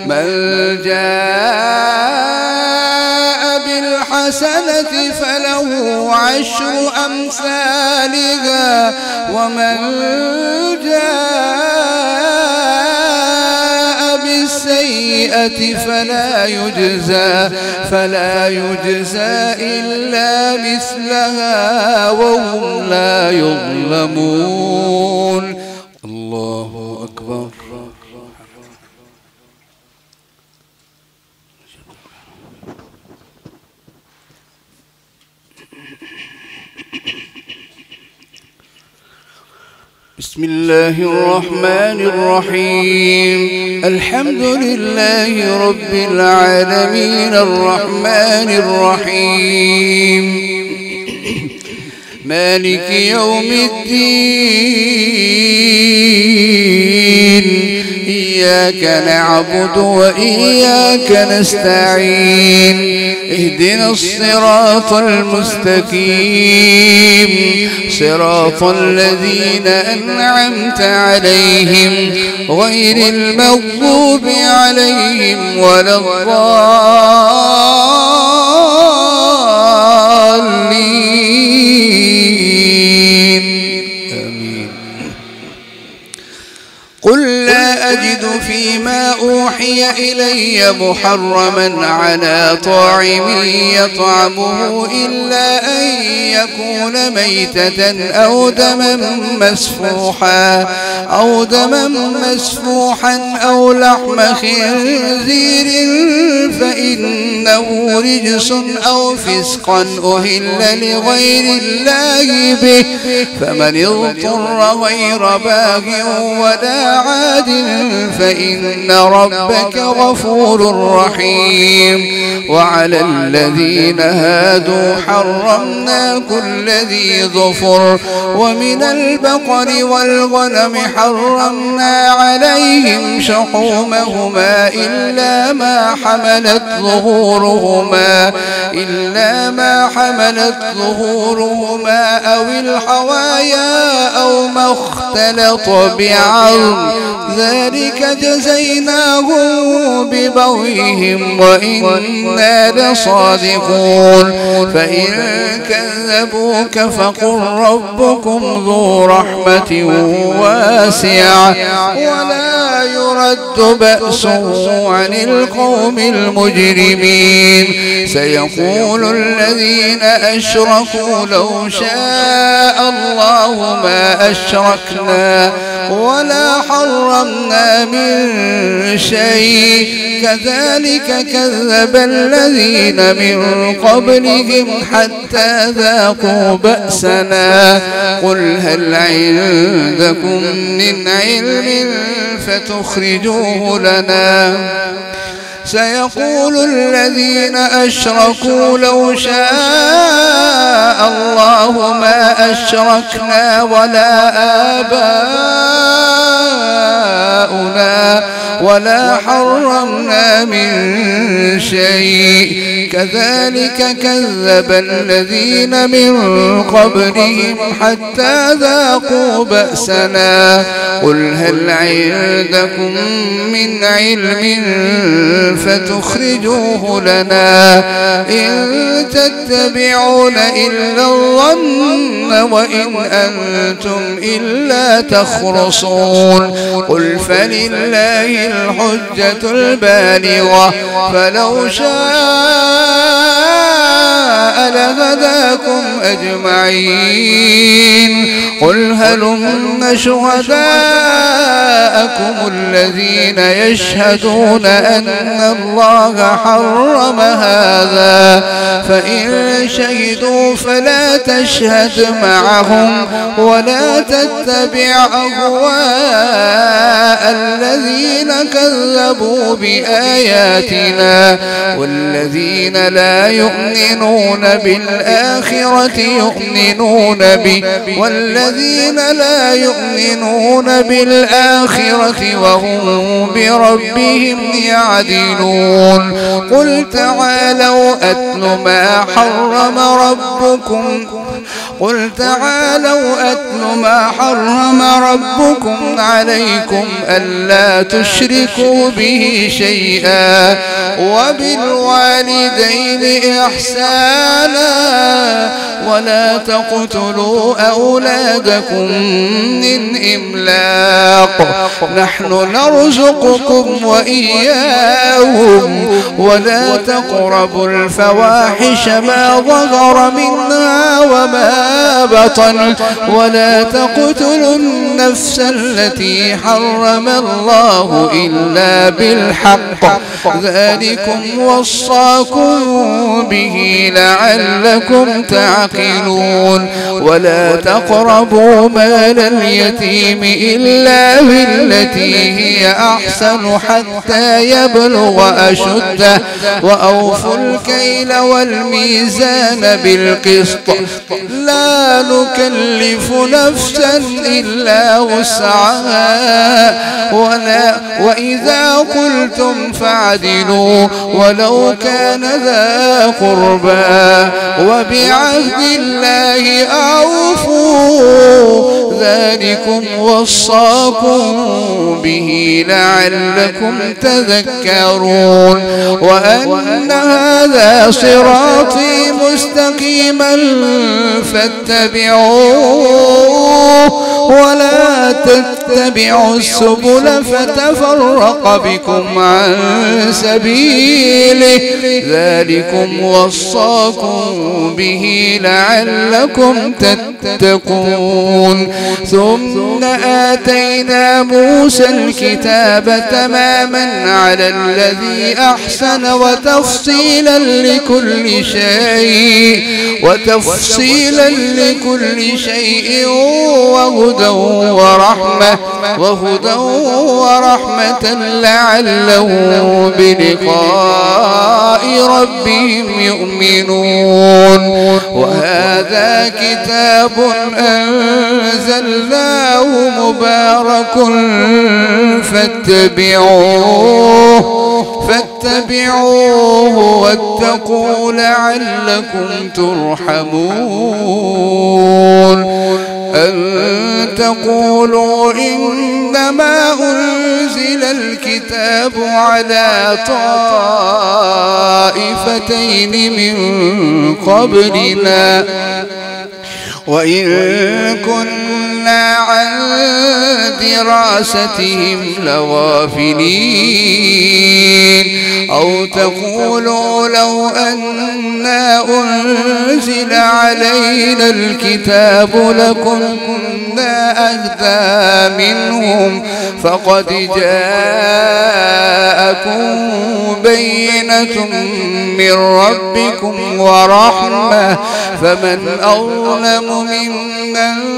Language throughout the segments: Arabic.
من جاء بالحسنة فله عشر أمثالها ومن جاء بالسيئة فلا يجزى إلا مثلها وهم لا يظلمون. الله أكبر. بسم الله الرحمن الرحيم. الحمد لله رب العالمين الرحمن الرحيم مالك يوم الدين. إياك نعبد وإياك نستعين. اهدنا الصراط المستقيم صراط الذين أنعمت عليهم غير المغضوب عليهم ولا الضالين. آمين. قل لا أجد فيما أوحي إلي محرما على طاعم يطعمه إلا أن يكون ميتة أو دما مسفوحا أو لحم خنزير فإنه رجس أو فسقا أهل لغير الله به فمن اضطر غير باغ ولا عاد فإن ربك غفور رحيم. وعلى الذين هادوا حرمنا كل ذي ظفر ومن البقر والغنم حرمنا عليهم شحومهما إلا ما حملت ظهورهما أو الحوايا أو ما اختلط بعظم ذلك جزيناهم ببغيهم وإنا لصادقون. فإن كذبوك فقل ربكم ذو رحمة واسعة ولا يرد بأسه عن القوم المجرمين. سيقول الذين أشركوا لو شاء الله ما أشركنا ولا حرمنا من شيء كذلك كذب الذين من قبلهم حتى ذاقوا بأسنا. قل هل عندكم من علم فتخرجوه لنا. سيقول الذين أشركوا لو شاء الله ما أشركنا ولا آباؤنا ولا حرمنا من شيء كذلك كذب الذين من قبلهم حتى ذاقوا بأسنا. قل هل عندكم من علم فتخرجوه لنا. إن تتبعون إلا الظن وإن أنتم إلا تخرصون. قل فلله الحجة البالغة فلو شاء لهداكم أجمعين. قل هلم شهداءكم الذين يشهدون أن الله حرم هذا فإن شهدوا فلا تشهد معهم ولا تتبع أهواء الذين كذبوا بآياتنا والذين لا يؤمنون بالآخرة يؤمنون به والذين لا يؤمنون بالآخرة وهم بربهم يعدلون. قل تعالوا أتل ما حرم ربكم قل تعالوا أتل ما حرم ربكم عليكم ألا تشركوا به شيئا وبالوالدين إحسانا ولا تقتلوا أولادكم من إملاق نحن نرزقكم وإياهم ولا تقربوا الفواحش ما ظهر منها وما بطن ولا تقتلوا النفس التي حرم الله إلا بالحق ذلكم وصاكم به لعلكم تعقلون ولا تقربوا مال اليتيم إلا بالتي هي أحسن حتى يبلغ أشده وأوفوا الكيل والميزان بالقسط لا نكلف نفسا إلا وسعها وإذا قلتم فاعدلوا ولو كان ذا قربى وبعهد الله أوفوا ذلكم وصاكم به لعلكم تذكرون وأن هذا صراطي مستقيما فاتبعوه ولا تتبعوا السبل فتفرق بكم عن سبيله ذلكم وصاكم به لعلكم تتقون ثم آتينا موسى الكتاب تماما على الذي أحسن وتفصيلا لكل شيء وهدى ورحمة لعلهم بلقاء ربهم يؤمنون وهذا كتاب أنزلناه مبارك فاتبعوه واتقوا لعلكم ترحمون أن تقولوا إنما أنزل الكتاب على طائفتين من قبلنا وإن كنا عن دراستهم لغافلين أو تقولوا لو أنا أنزل علينا الكتاب لكنا أهدى منهم فقد جاءكم بينة من ربكم ورحمة فمن أظلم ممن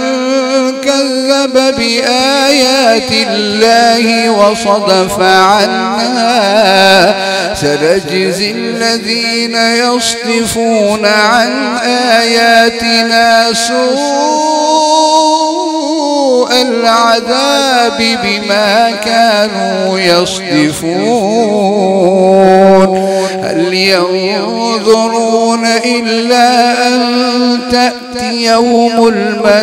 كذب بآيات الله وصدف عنها سنجزي الذين يصدفون عن آياتنا سوء العذاب بما كانوا يصدفون هل ينظرون إلا أن تأتيهم الملائكة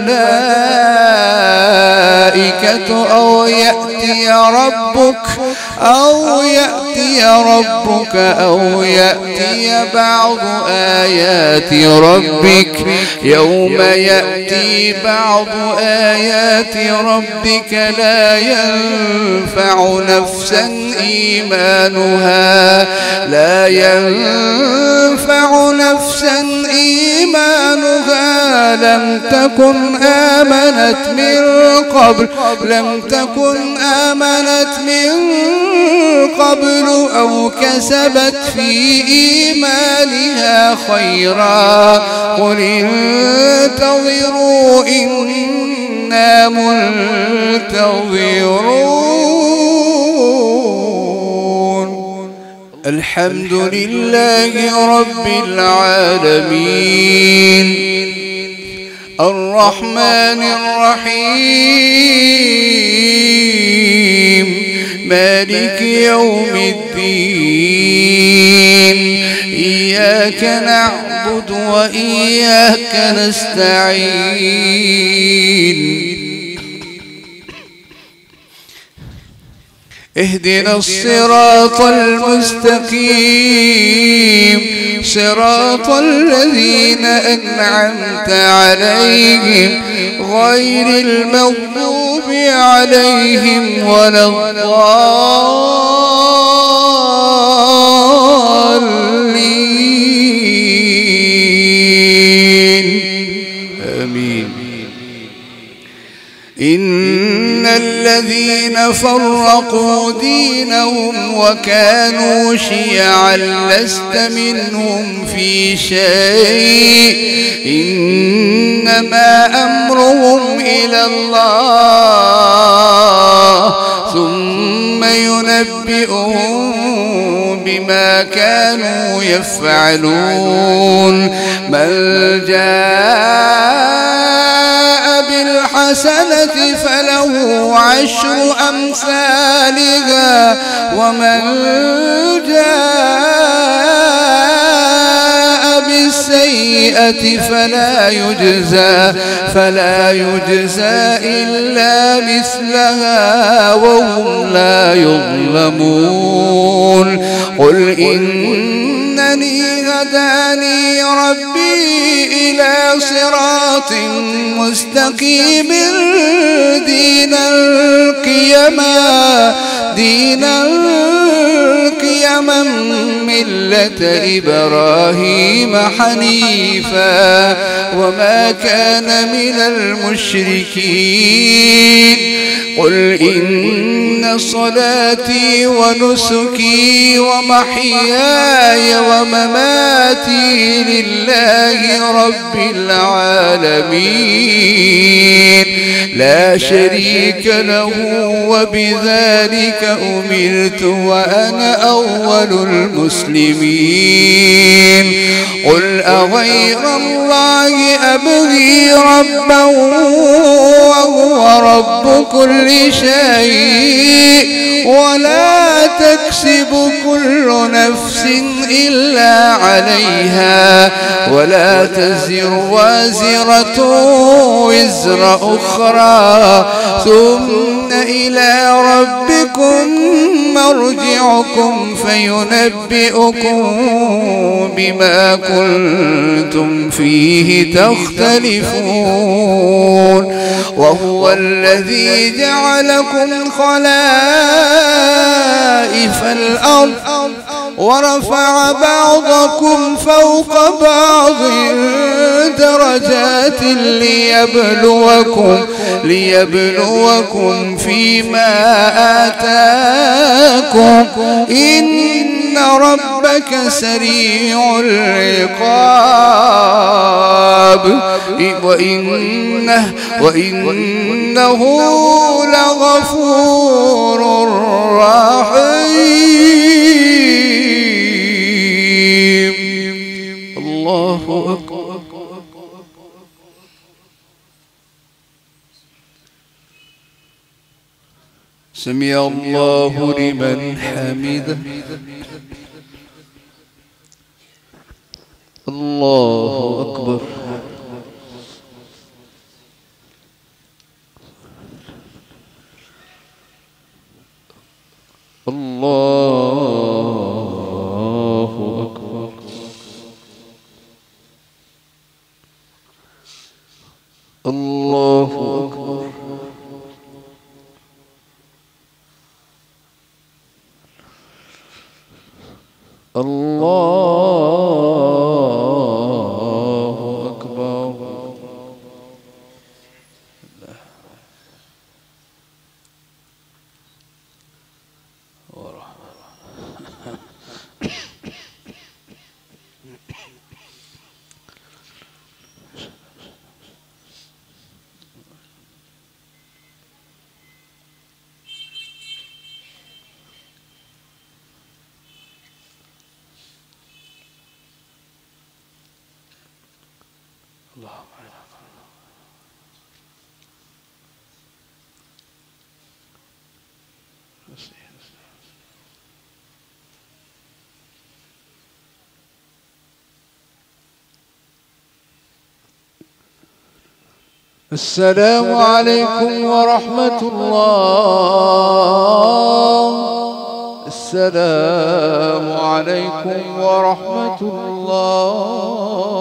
أو يأتي ربك أو يأتي بعض آيات ربك يوم يأتي بعض آيات ربك لا ينفع نفسا إيمانها لم تكن آمنت من قبل أو كسبت في إيمانها خيرا قل انتظروا إنا منتظرون الحمد لله رب العالمين الرحمن الرحيم مالك يوم الدين إياك إياك نعبد وإياك نستعين اهدنا الصراط المستقيم صراط الذين أنعمت عليهم غير المغضوب عليهم ولا الضالين آمين. إن الذين فرقوا دينهم وكانوا شيعا لست منهم في شيء إنما أمرهم إلى الله ثم ينبئهم بما كانوا يفعلون. من جاء بالحسنة فله عشر أمثالها ومن جاء بالسيئة فلا يجزى إلا مثلها وهم لا يظلمون. قل إنني هداني ربي إلى صراط مستقيم دينا قيما ملة إبراهيم حنيفا وما كان من المشركين. قل إن صلاتي ونسكي ومحياي ومماتي لله رب العالمين لا شريك له وبذلك أمرت وأنا أول المسلمين. قل أغير الله أبغي ربا وهو رب كل شيء ولا تكسب كل نفس إلا عليها ولا تزر وازرة وزر أخرى ثم إلى ربكم مرجعكم فينبئكم بما كنتم فيه تختلفون. وهو الذي جعلكم خلائف الأرض ورفع بعضكم فوق بعض درجات ليبلوكم فيما آتاكم إن ربك سريع العقاب وإنه لغفور رحيم. الله أكبر. سمع الله لمن حمده. الله أكبر. الله أكبر. الله أكبر. الله أكبر. السلام عليكم ورحمة الله. السلام عليكم ورحمة الله.